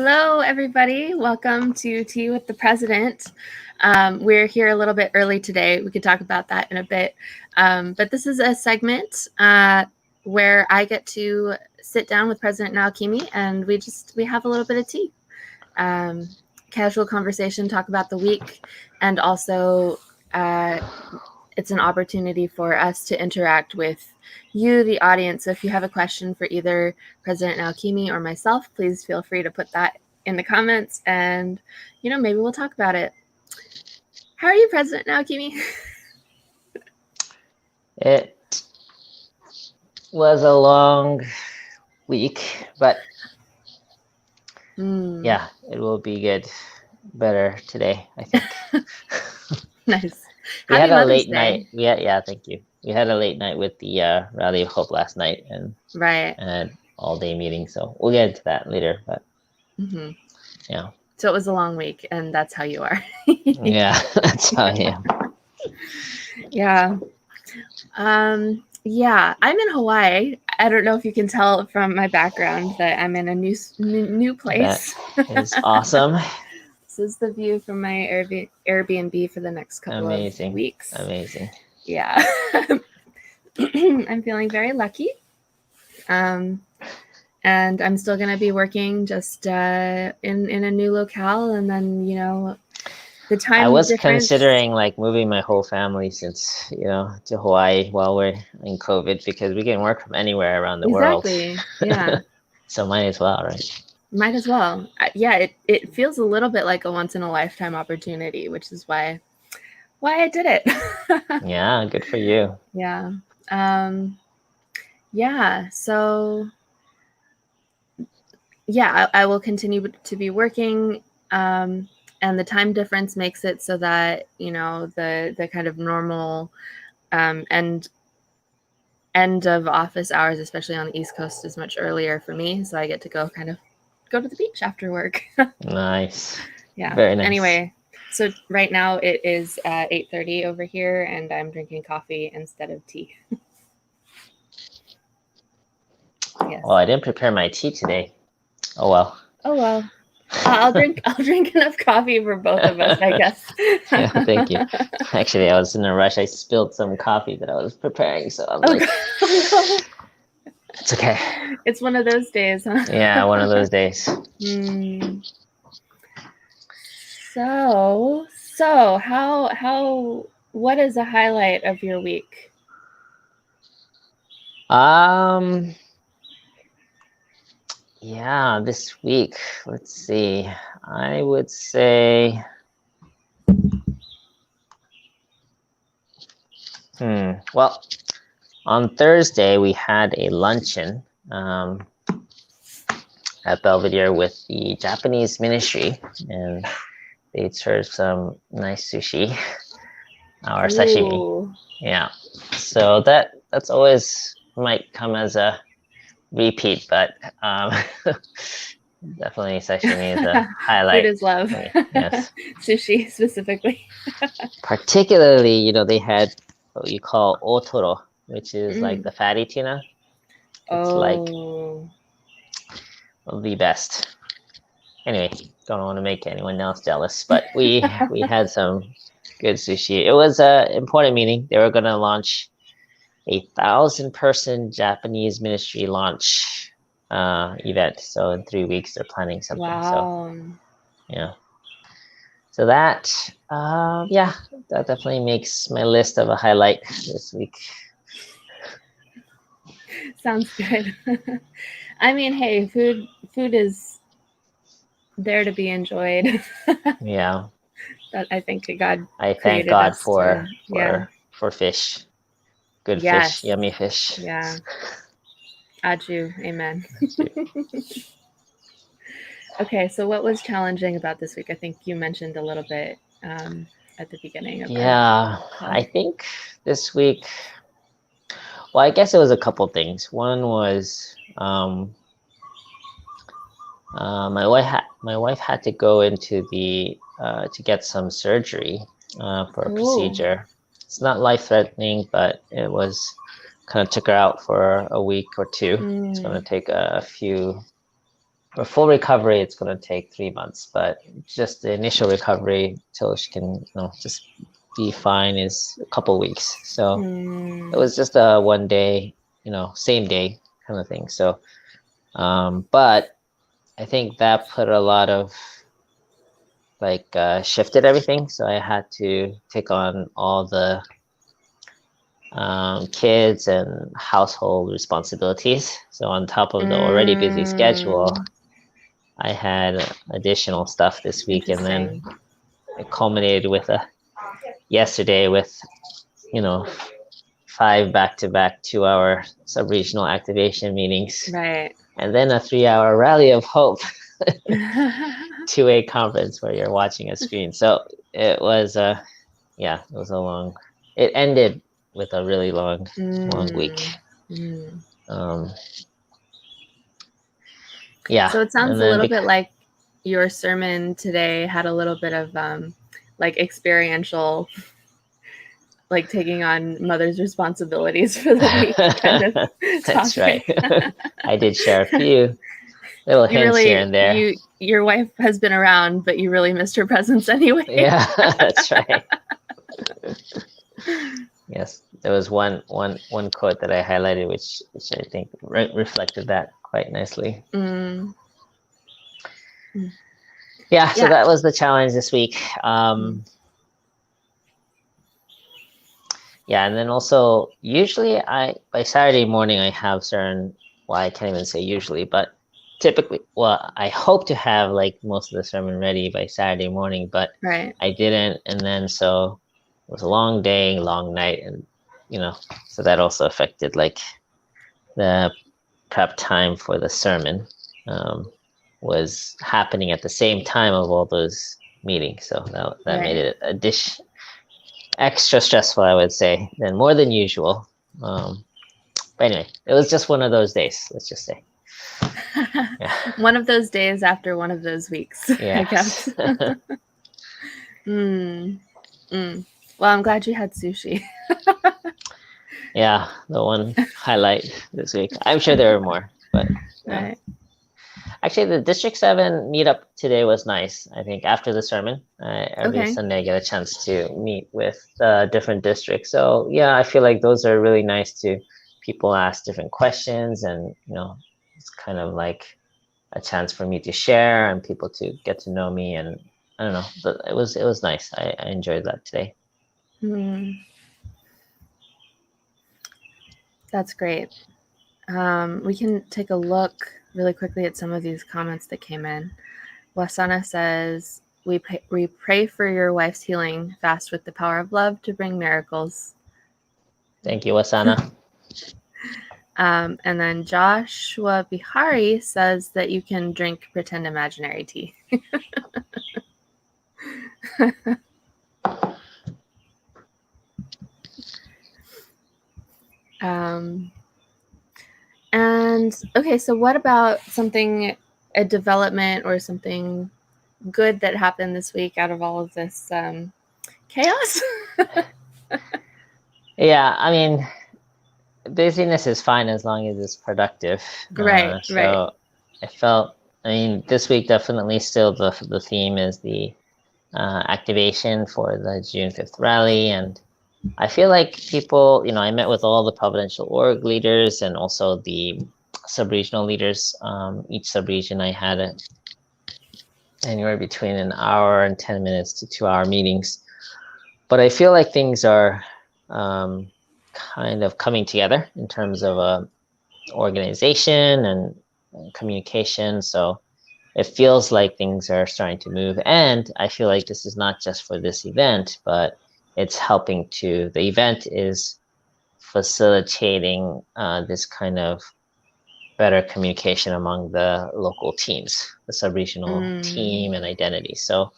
Hello, everybody. Welcome to Tea with the President. We're here a little bit early today. We could talk about that in a bit. But this is a segment where I get to sit down with President Naokimi and we have a little bit of tea. Casual conversation, talk about the week, and also it's an opportunity for us to interact with you, the audience. So if you have a question for either President Naokimi or myself, please feel free to put that in the comments and, maybe we'll talk about it. How are you, President Naokimi? It was a long week, but yeah, it will be better today, I think. Nice. We had a late night. Thank you. We had a late night with the Rally of Hope last night and all-day meeting. So we'll get into that later. But yeah. So it was a long week, and that's how you are. Yeah, that's how I am. Yeah. Yeah, I'm in Hawaii. I don't know if you can tell from my background that I'm in a new place. That is awesome. This is the view from my Airbnb for the next couple of weeks. Amazing. Yeah. I'm feeling very lucky. And I'm still going to be working just in a new locale. And then, the time I was difference... considering moving my whole family since, to Hawaii while we're in COVID, because we can work from anywhere around the world. Exactly. Yeah. So might as well, right? Might as well. Yeah, it feels a little bit like a once in a lifetime opportunity, which is why I did it. Yeah, good for you. Yeah. Yeah. So yeah, I will continue to be working. And the time difference makes it so that, the kind of normal end of office hours, especially on the East Coast, is much earlier for me. So I get to go to the beach after work. Nice. Yeah. Very nice. Anyway, so right now it is 8:30 over here, and I'm drinking coffee instead of tea. Yes. Well, I didn't prepare my tea today. Oh well. I'll drink enough coffee for both of us, I guess. Yeah, thank you. Actually, I was in a rush. I spilled some coffee that I was preparing, so I'm no. It's okay. It's one of those days, huh? Yeah, one of those days. So what is a highlight of your week? Yeah, this week, let's see. I would say well, on Thursday we had a luncheon at Belvedere with the Japanese ministry, and they served some nice sushi or sashimi. Ooh. Yeah, so that's always might come as a repeat, but definitely sashimi is a highlight. Food is love. Yes. Sushi specifically. Particularly, they had what you call otoro, which is like the fatty tuna. It's like the best. Anyway, don't want to make anyone else jealous, but we had some good sushi. It was an important meeting. They were going to launch 1,000-person Japanese ministry launch event. So in 3 weeks, they're planning something. Wow. So yeah. So that that definitely makes my list of a highlight this week. Sounds good. I mean, hey, food is there to be enjoyed. Yeah. That I think God. I thank God for fish. Good fish, yummy fish. Yeah. Aju, amen. Okay, so what was challenging about this week? I think you mentioned a little bit at the beginning of I think this week, well, I guess it was a couple things. One was my wife had to go into to get some surgery for a procedure. It's not life-threatening, but it was kind of took her out for a week or two. It's going to take a few for full recovery, it's going to take 3 months, but just the initial recovery till she can, just be fine is a couple weeks. So it was just a 1 day, same day kind of thing. So, but I think that put a lot of shifted everything. So I had to take on all the kids and household responsibilities. So on top of the already busy schedule, I had additional stuff this week, and then it culminated with yesterday with 5 back-to-back 2-hour sub-regional activation meetings, right, and then a 3-hour rally of hope 2-way conference where you're watching a screen. So it was it was a long, it ended with a really long week. So it sounds a little bit like your sermon today had a little bit of experiential, like taking on mother's responsibilities for the week kind of That's topic. Right. I did share a few little hints here and there. Your wife has been around, but you really missed her presence anyway. Yeah, that's right. Yes, there was one quote that I highlighted, which I think reflected that quite nicely. Yeah, so that was the challenge this week. Yeah, and then also usually by Saturday morning I have certain, well, I can't even say usually, but typically, well, I hope to have most of the sermon ready by Saturday morning, but I didn't, and then so it was a long day, long night, and so that also affected the prep time for the sermon was happening at the same time of all those meetings, so that made it extra stressful, I would say, than more than usual. But anyway, it was just one of those days, let's just say. One of those days after one of those weeks, I guess. Well, I'm glad you had sushi. Yeah, the one highlight this week. I'm sure there were more, but right. Actually, the District 7 meetup today was nice. I think after the sermon, every Sunday I get a chance to meet with different districts. So yeah, I feel like those are really nice to people ask different questions, and it's kind of like a chance for me to share and people to get to know me. And I don't know, but it was nice. I enjoyed that today. That's great. We can take a look really quickly at some of these comments that came in. Wasana says, we pray for your wife's healing, fast with the power of love to bring miracles. Thank you, Wasana. And then Joshua Bihari says that you can drink pretend imaginary tea. And okay, so what about a development or something good that happened this week out of all of this chaos? Yeah, I mean, busyness is fine as long as it's productive. Right. I felt, this week definitely still the theme is the activation for the June 5th rally. And I feel like people, I met with all the provincial org leaders and also the sub-regional leaders. Each sub-region I had anywhere between an hour and 10 minutes to 2-hour meetings. But I feel like things are kind of coming together in terms of organization and communication. So it feels like things are starting to move. And I feel like this is not just for this event, but it's helping the event is facilitating this kind of better communication among the local teams, the sub-regional team and identity. So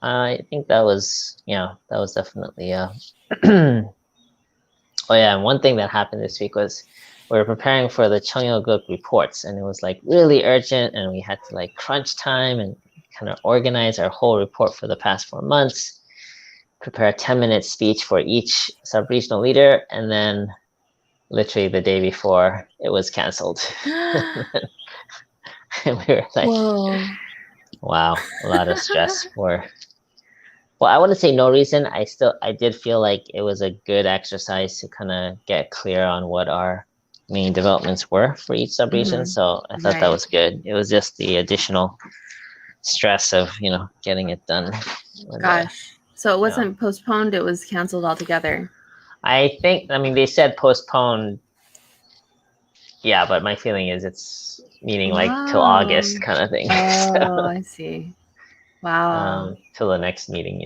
I think that was definitely oh yeah, and one thing that happened this week was we were preparing for the Cheonggyeok reports, and it was really urgent, and we had to crunch time and kind of organize our whole report for the past 4 months, prepare a 10-minute speech for each sub-regional leader, and then literally the day before it was canceled. And we were like, Whoa. wow, a lot of stress for, well, I wouldn't say no reason. I did feel like it was a good exercise to kind of get clear on what our main developments were for each subregion. So I thought that Right. was good. It was just the additional stress of, getting it done. Gosh. So it wasn't postponed, it was canceled altogether. I think, they said postponed. Yeah, but my feeling is it's meaning like till August kind of thing. Oh, I see. Wow. Till the next meeting,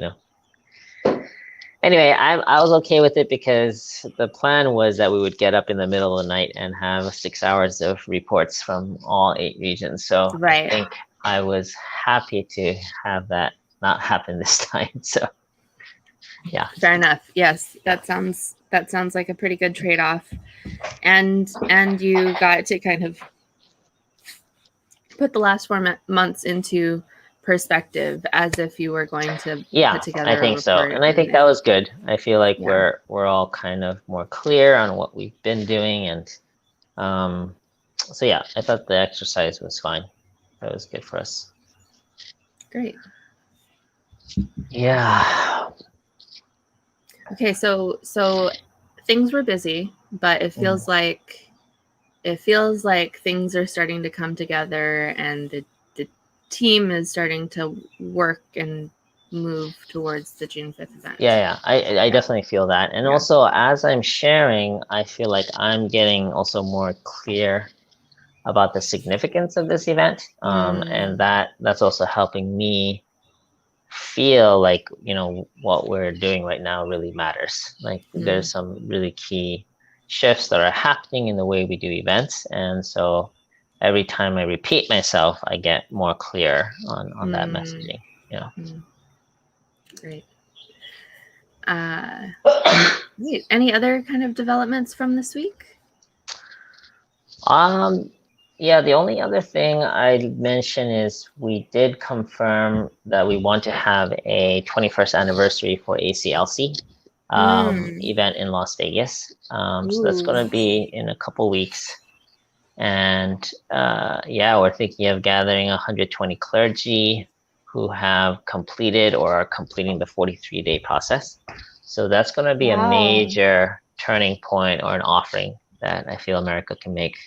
Anyway, I was okay with it because the plan was that we would get up in the middle of the night and have 6 hours of reports from all 8 regions. So Right. I think I was happy to have that not happen this time. So yeah. Fair enough. Yes, that sounds like a pretty good trade-off. And you got to kind of put the last 4 months into perspective as if you were going to put together I think so. And I think that was good. I feel like we're all kind of more clear on what we've been doing. And so yeah, I thought the exercise was fine. That was good for us. Great. Yeah. Okay, so things were busy, but it feels like things are starting to come together, and the team is starting to work and move towards the June 5th event. Yeah. I definitely feel that. And also, as I'm sharing, I feel like I'm getting also more clear about the significance of this event. And that's also helping me feel like, what we're doing right now really matters. Like there's some really key shifts that are happening in the way we do events. And so every time I repeat myself, I get more clear on that messaging. Great. Any other kind of developments from this week? Yeah, the only other thing I'd mention is we did confirm that we want to have a 21st anniversary for ACLC event in Las Vegas. So that's going to be in a couple weeks. And we're thinking of gathering 120 clergy who have completed or are completing the 43-day process. So that's going to be a major turning point or an offering that I feel America can make.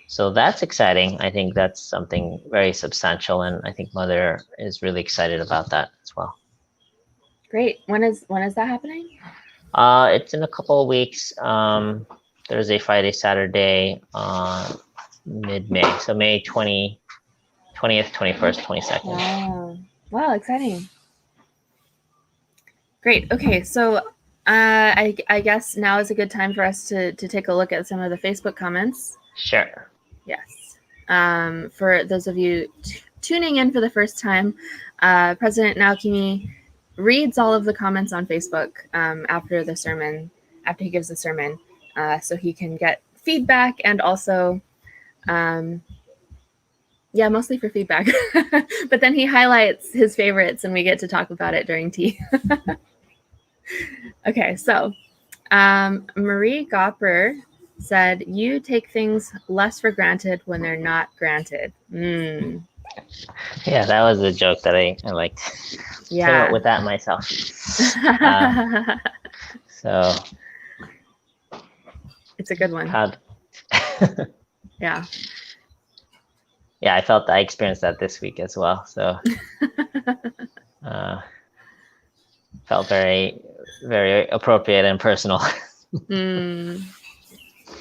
So that's exciting. I think that's something very substantial, and I think Mother is really excited about that as well. Great. When is that happening? It's in a couple of weeks. Thursday, Friday, Saturday, mid-May. So May 20th, 21st, 22nd. Wow, exciting. Great. Okay, so I guess now is a good time for us to take a look at some of the Facebook comments. Sure. Yes. For those of you tuning in for the first time, President Naokimi reads all of the comments on Facebook after he gives the sermon, so he can get feedback and also, mostly for feedback. But then he highlights his favorites and we get to talk about it during tea. Okay, so Marie Gopper said, "You take things less for granted when they're not granted." Yeah, that was a joke that I liked. Came up with that myself. So it's a good one. Yeah. Yeah, I experienced that this week as well. So felt very, very appropriate and personal.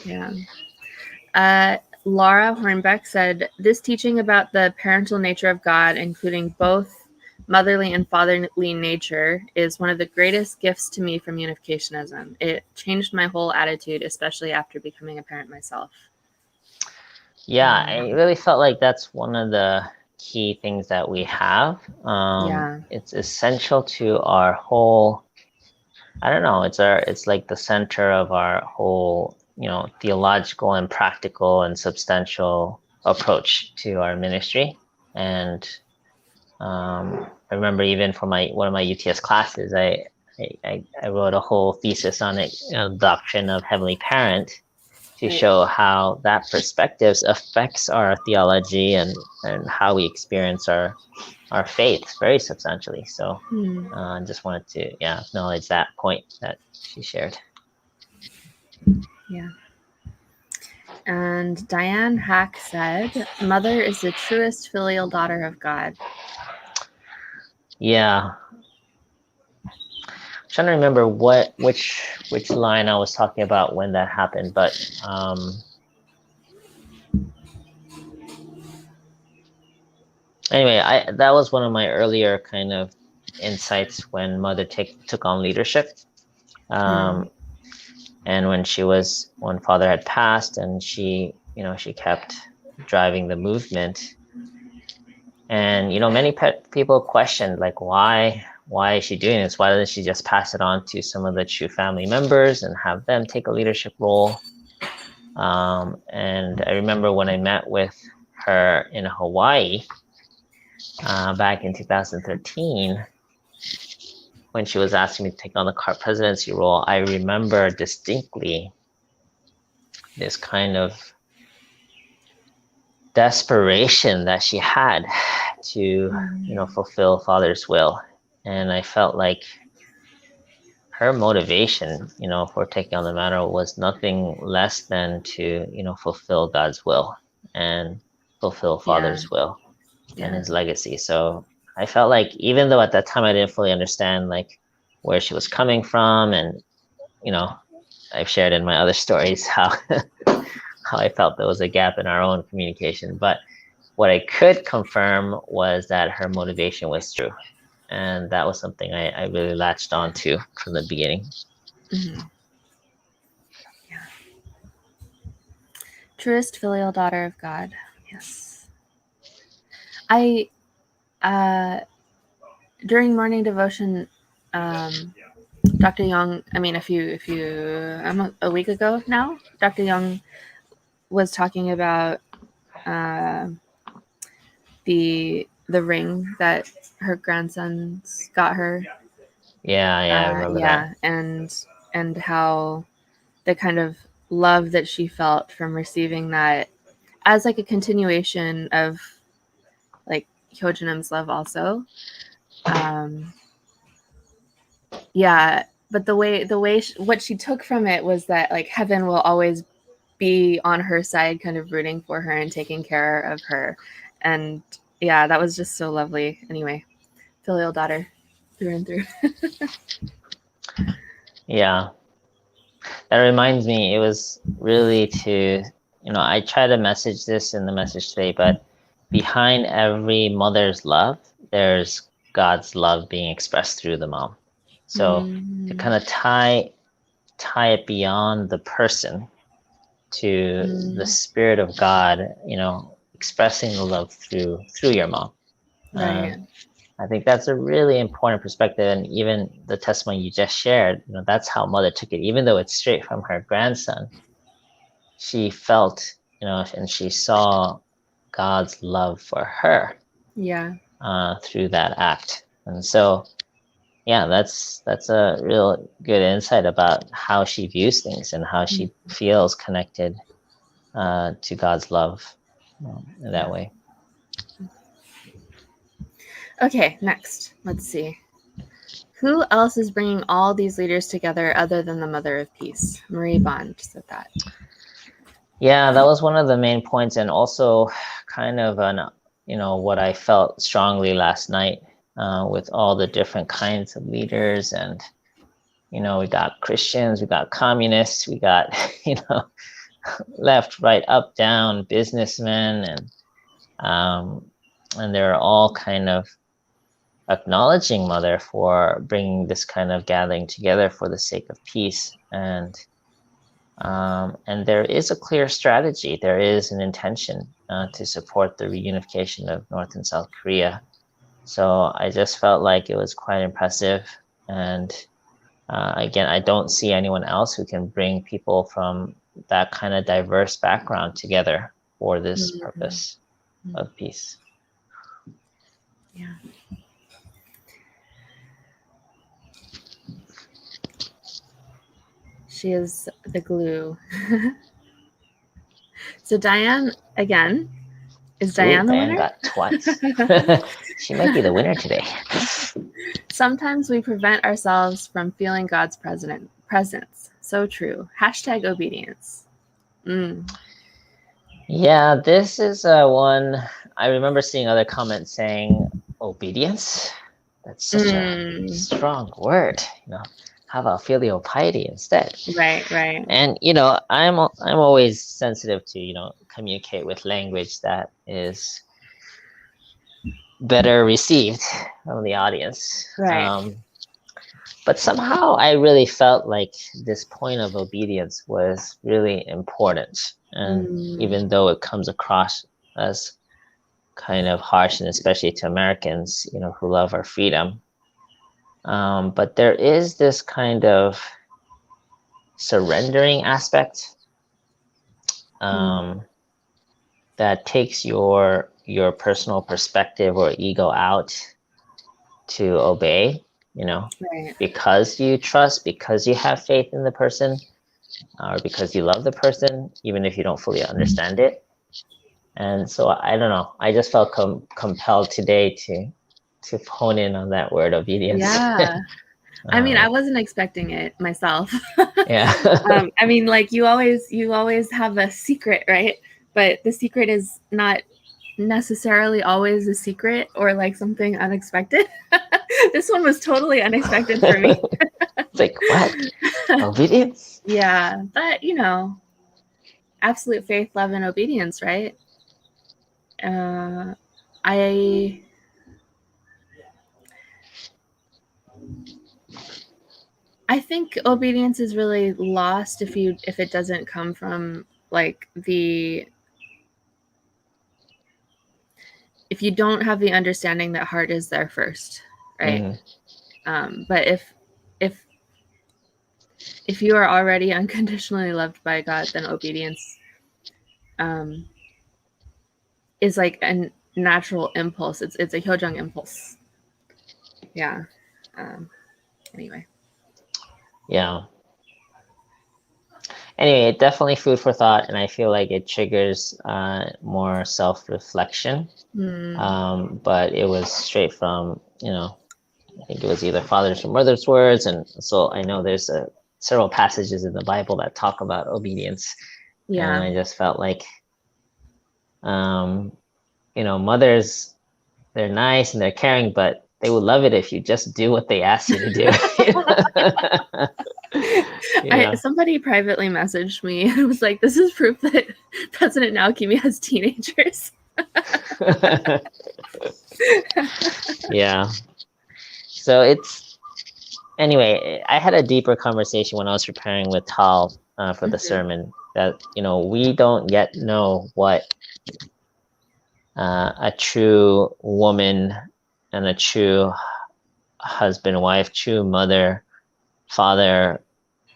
Yeah. Laura Hornbeck said, "This teaching about the parental nature of God, including both motherly and fatherly nature, is one of the greatest gifts to me from Unificationism. It changed my whole attitude, especially after becoming a parent myself." Yeah, I really felt like that's one of the key things that we have. It's essential to our whole, I don't know, it's like the center of our whole, theological and practical and substantial approach to our ministry. And I remember even for one of my UTS classes, I wrote a whole thesis on it, doctrine of heavenly parent. to Right. show how that perspective affects our theology and how we experience our faith very substantially. So I just wanted to acknowledge that point that she shared. Yeah. And Diane Hack said, "Mother is the truest filial daughter of God." Yeah. I'm trying to remember which line I was talking about when that happened, but anyway, that was one of my earlier kind of insights when Mother took on leadership. And when Father had passed, and she kept driving the movement. And many people questioned, like, why is she doing this? Why doesn't she just pass it on to some of the true family members and have them take a leadership role? And I remember when I met with her in Hawaii back in 2013, when she was asking me to take on the presidency role, I remember distinctly this kind of desperation that she had to fulfill Father's will. And I felt like her motivation for taking on the mantle was nothing less than to fulfill God's will and fulfill Father's will and his legacy. So I felt like, even though at that time I didn't fully understand like where she was coming from, and I've shared in my other stories how how I felt there was a gap in our own communication, but what I could confirm was that her motivation was true. And that was something I really latched on to from the beginning. Yeah. Truest filial daughter of God. Yes. I, during morning devotion, Dr. Young, a week ago now, Dr. Young was talking about the ring that her grandsons got her. Yeah, I remember that. And how the kind of love that she felt from receiving that as like a continuation of like Hyojinam's love also. But the way what she took from it was that like heaven will always be on her side, kind of rooting for her and taking care of her. And yeah, that was just so lovely. Anyway, filial daughter through and through. Yeah. That reminds me, it was really to, I try to message this in the message today, but behind every mother's love, there's God's love being expressed through the mom. So to kind of tie it beyond the person to the Spirit of God, expressing the love through your mom. Right. I think that's a really important perspective. And even the testimony you just shared, that's how Mother took it. Even though it's straight from her grandson, she felt, and she saw God's love for her. Yeah. Through that act. And so, yeah, that's a real good insight about how she views things and how she feels connected to God's love in that way. Okay, next. Let's see. Who else is bringing all these leaders together other than the Mother of Peace? Marie Bond said that. Yeah, that was one of the main points, and also kind of what I felt strongly last night with all the different kinds of leaders. And we got Christians, we got communists, we got left, right, up, down, businessmen, and they're all kind of acknowledging Mother for bringing this kind of gathering together for the sake of peace. And there is a clear strategy. There is an intention to support the reunification of North and South Korea. So I just felt like it was quite impressive. And again, I don't see anyone else who can bring people from that kind of diverse background together for this purpose of peace. Yeah. She is the glue. So Diane, again, is Diane Ooh, the Diane winner? got twice. She might be the winner today. Sometimes we prevent ourselves from feeling God's presence. So true. Hashtag obedience. Yeah, this is one I remember seeing other comments saying obedience. That's such a strong word. How about filial piety instead? Right, right. And I'm always sensitive to communicate with language that is better received from the audience. Right. But somehow I really felt like this point of obedience was really important. And even though it comes across as kind of harsh, and especially to Americans, who love our freedom. But there is this kind of surrendering aspect that takes your personal perspective or ego out to obey, Right. because you trust, because you have faith in the person, or because you love the person, even if you don't fully understand it. And so I don't know. I just felt compelled today to hone in on that word, obedience. Yeah. I mean, I wasn't expecting it myself. Yeah. I mean, like you always have a secret, right? But the secret is not necessarily always a secret or like something unexpected. This one was totally unexpected for me. It's like, what? Obedience? Yeah, but absolute faith, love, and obedience, right? I think obedience is really lost if it doesn't come from like if you don't have the understanding that heart is there first, right? But if you are already unconditionally loved by God, then obedience is like a natural impulse. It's a hyojang impulse. Yeah. Anyway. Yeah. Anyway, definitely food for thought, and I feel like it triggers more self-reflection. But it was straight from, I think it was either father's or mother's words, and so I know there's several passages in the Bible that talk about obedience. Yeah. And I just felt like, mothers, they're nice and they're caring, but they would love it if you just do what they ask you to do. Somebody privately messaged me and was like, this is proof that President Naokimi has teenagers. Yeah. So anyway, I had a deeper conversation when I was preparing with Tal for the sermon that, we don't yet know what a true woman and a true husband, wife, true mother, father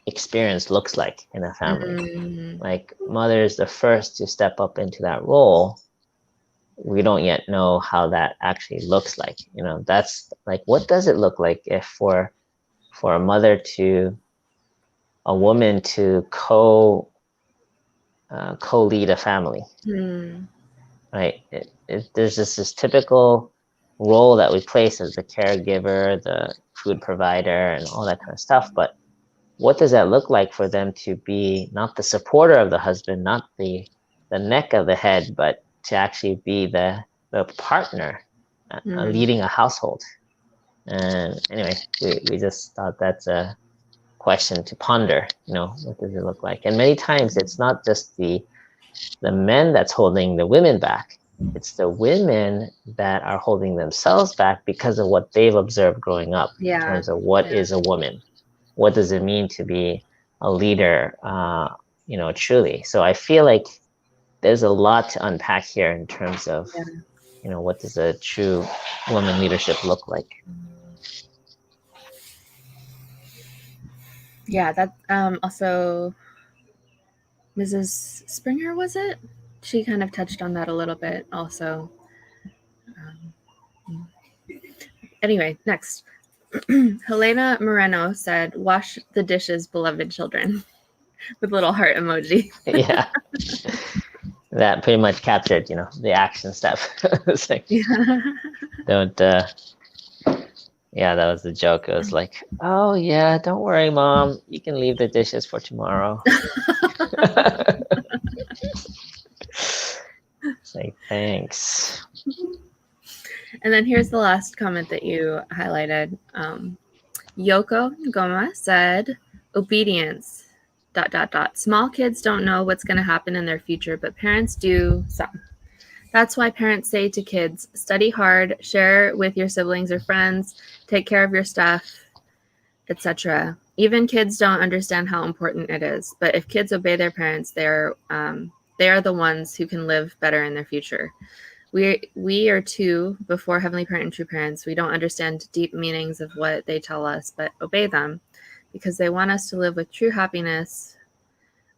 experience looks like in a family. Like, mother is the first to step up into that role. We don't yet know how that actually looks like. That's like, what does it look like if for a mother a woman to co-lead a family, right? There's just this typical role that we place as the caregiver, the food provider, and all that kind of stuff. But what does that look like for them to be not the supporter of the husband, not the neck of the head, but to actually be the partner leading a household? And anyway, we just thought that's a question to ponder. What does it look like? And many times it's not just the men that's holding the women back. It's the women that are holding themselves back because of what they've observed growing up in terms of what is a woman. What does it mean to be a leader, truly? So I feel like there's a lot to unpack here in terms of, what does a true woman leadership look like? Yeah, that also Mrs. Springer, was it? She kind of touched on that a little bit also. Anyway, next. Helena Moreno said, wash the dishes, beloved children, with little heart emoji. Yeah. that pretty much captured, the action step. It's like, don't, yeah, that was the joke. It was like, oh yeah, don't worry, Mom. You can leave the dishes for tomorrow. It's like, thanks. And then here's the last comment that you highlighted. Yoko Goma said, obedience, ... Small kids don't know what's going to happen in their future, but parents do some. That's why parents say to kids, study hard, share with your siblings or friends, take care of your stuff, etc. Even kids don't understand how important it is. But if kids obey their parents, they are the ones who can live better in their future. We are two before Heavenly Parent and True Parents. We don't understand deep meanings of what they tell us, but obey them because they want us to live with true happiness,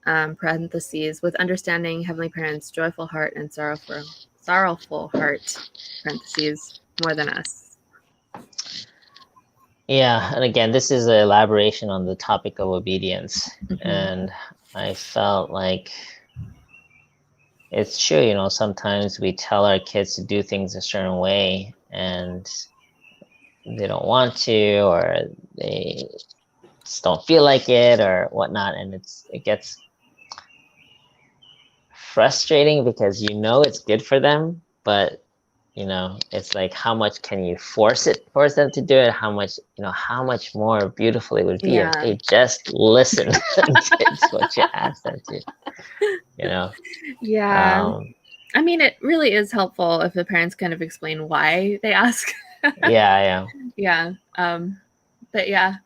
parentheses, with understanding Heavenly Parents, joyful heart, and sorrowful heart, parentheses, more than us. Yeah, and again, this is an elaboration on the topic of obedience. Mm-hmm. And I felt like it's true, sometimes we tell our kids to do things a certain way and they don't want to, or they just don't feel like it or whatnot. And it gets frustrating because it's good for them, but it's like, how much can you force them to do it? How much more beautiful it would be if they just listened and did what you asked them to, Yeah. I mean, it really is helpful if the parents kind of explain why they ask. Yeah. But yeah.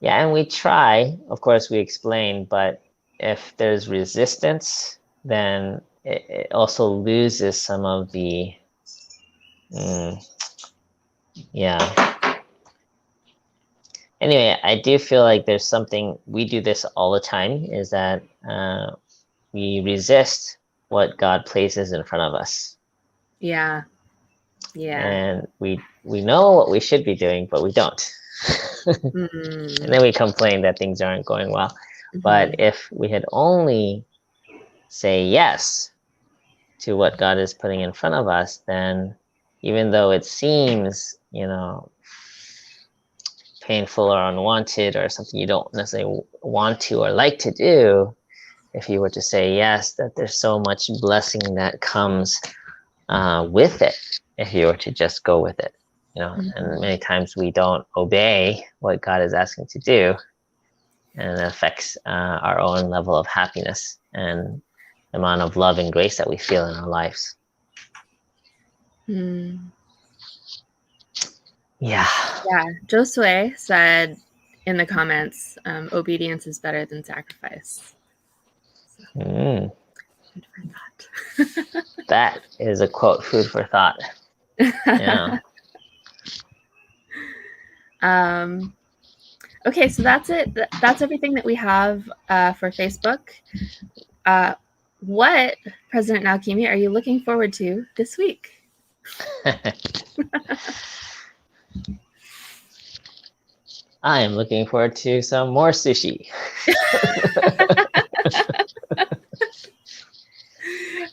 Yeah, and we try, of course, we explain, but if there's resistance, then it also loses some of the, yeah. Anyway, I do feel like there's something, we do this all the time, is that we resist what God places in front of us. Yeah. And we know what we should be doing, but we don't. And then we complain that things aren't going well. Mm-hmm. But if we had only say yes to what God is putting in front of us, then even though it seems, painful or unwanted or something you don't necessarily want to or like to do, if you were to say yes, that there's so much blessing that comes with it if you were to just go with it. And many times we don't obey what God is asking to do, and it affects our own level of happiness and the amount of love and grace that we feel in our lives. Yeah. Josue said in the comments, obedience is better than sacrifice. So, food for thought. That is a quote, food for thought. Yeah. Okay, so that's it. That's everything that we have for Facebook. What, President Naokimi, are you looking forward to this week? I am looking forward to some more sushi.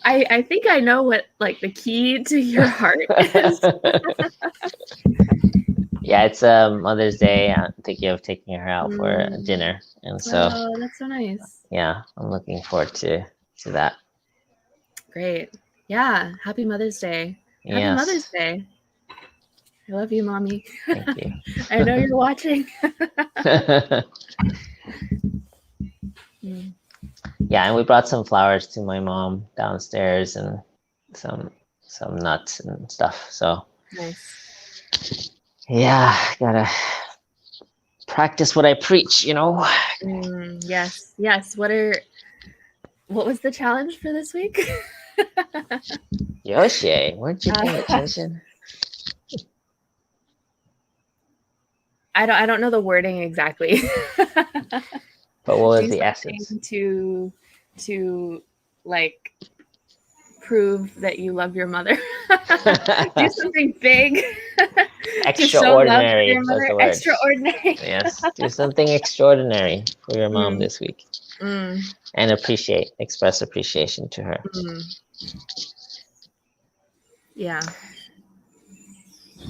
I think I know what the key to your heart is. Yeah, it's Mother's Day. I'm thinking of taking her out for dinner, and so that's so nice. Yeah, I'm looking forward to that. Great. Yeah, happy Mother's Day. Happy Mother's Day. I love you, Mommy. Thank you. I know you're watching. Yeah, and we brought some flowers to my mom downstairs and some nuts and stuff. So nice. Yeah, gotta practice what I preach, Yes. What was the challenge for this week? Yoshie, weren't you paying attention? I don't know the wording exactly. But what was the essence? To prove that you love your mother. Do something big to show love for Extraordinary your was mother. the word. Extraordinary. Yes, do something extraordinary for your mom Mm, this week, mm, and express appreciation to her. mm. Yeah.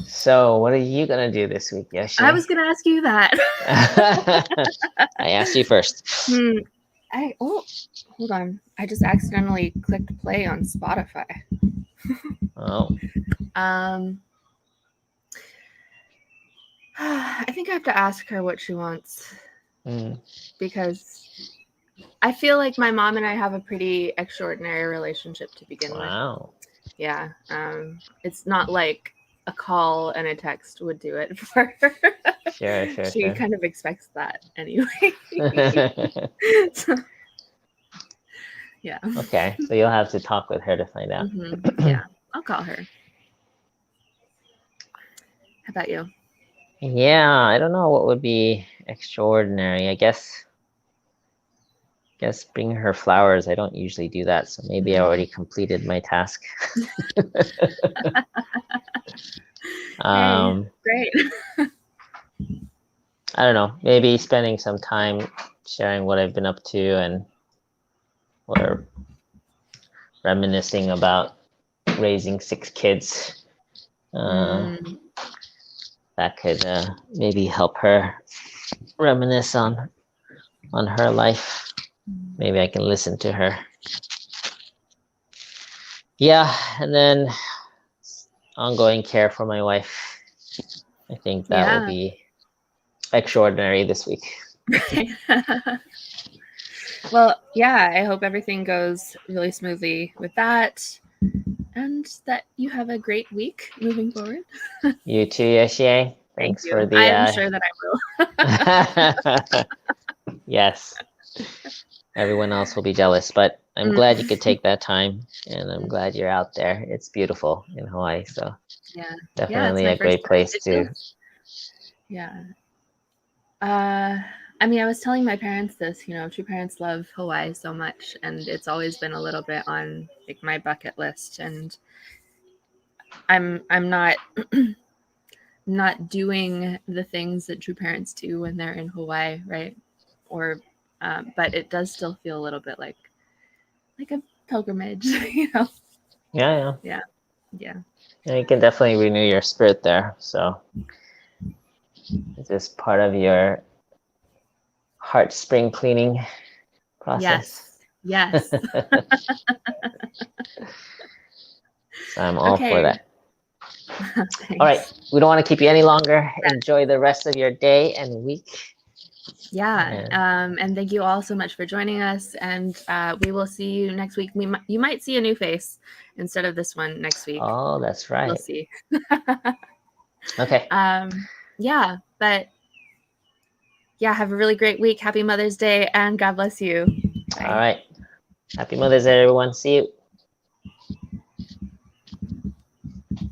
So, what are you gonna do this week, Yoshie? I was going to ask you that. I asked you first. Hold on. I just accidentally clicked play on Spotify. Oh, I think I have to ask her what she wants mm. because I feel like my mom and I have a pretty extraordinary relationship to begin with. Wow. Yeah. It's not like a call and a text would do it for her. Sure. She kind of expects that anyway. So, yeah. Okay, so you'll have to talk with her to find out. Yeah, I'll call her. How about you? Yeah, I don't know what would be extraordinary. I guess bring her flowers. I don't usually do that, so maybe I already completed my task. Hey, great. I don't know, maybe spending some time sharing what I've been up to and or reminiscing about raising 6 kids. That could maybe help her reminisce on her life. Maybe I can listen to her. Yeah, and then ongoing care for my wife. I think that will be extraordinary this week. Well, yeah, I hope everything goes really smoothly with that and that you have a great week moving forward. You too, Yoshie. Thanks Thank for you. the... I'm sure that I will. Yes. Everyone else will be jealous, but I'm glad you could take that time, and I'm glad you're out there. It's beautiful in Hawaii, so yeah, definitely it's my a great place to... Yeah. I mean, I was telling my parents this, two parents love Hawaii so much, and it's always been a little bit on like my bucket list, and I'm not not doing the things that true parents do when they're in Hawaii, right? Or but it does still feel a little bit like a pilgrimage, Yeah. And you can definitely renew your spirit there, so it's just part of your heart spring cleaning process. Yes. So I'm all for that. All right, we don't want to keep you any longer. Enjoy the rest of your day and week. And thank you all so much for joining us, and we will see you next week. You might see a new face instead of this one next week. Oh, that's right. We'll see. Okay. But have a really great week. Happy Mother's Day, and God bless you. Bye. All right. Happy Mother's Day, everyone. See you.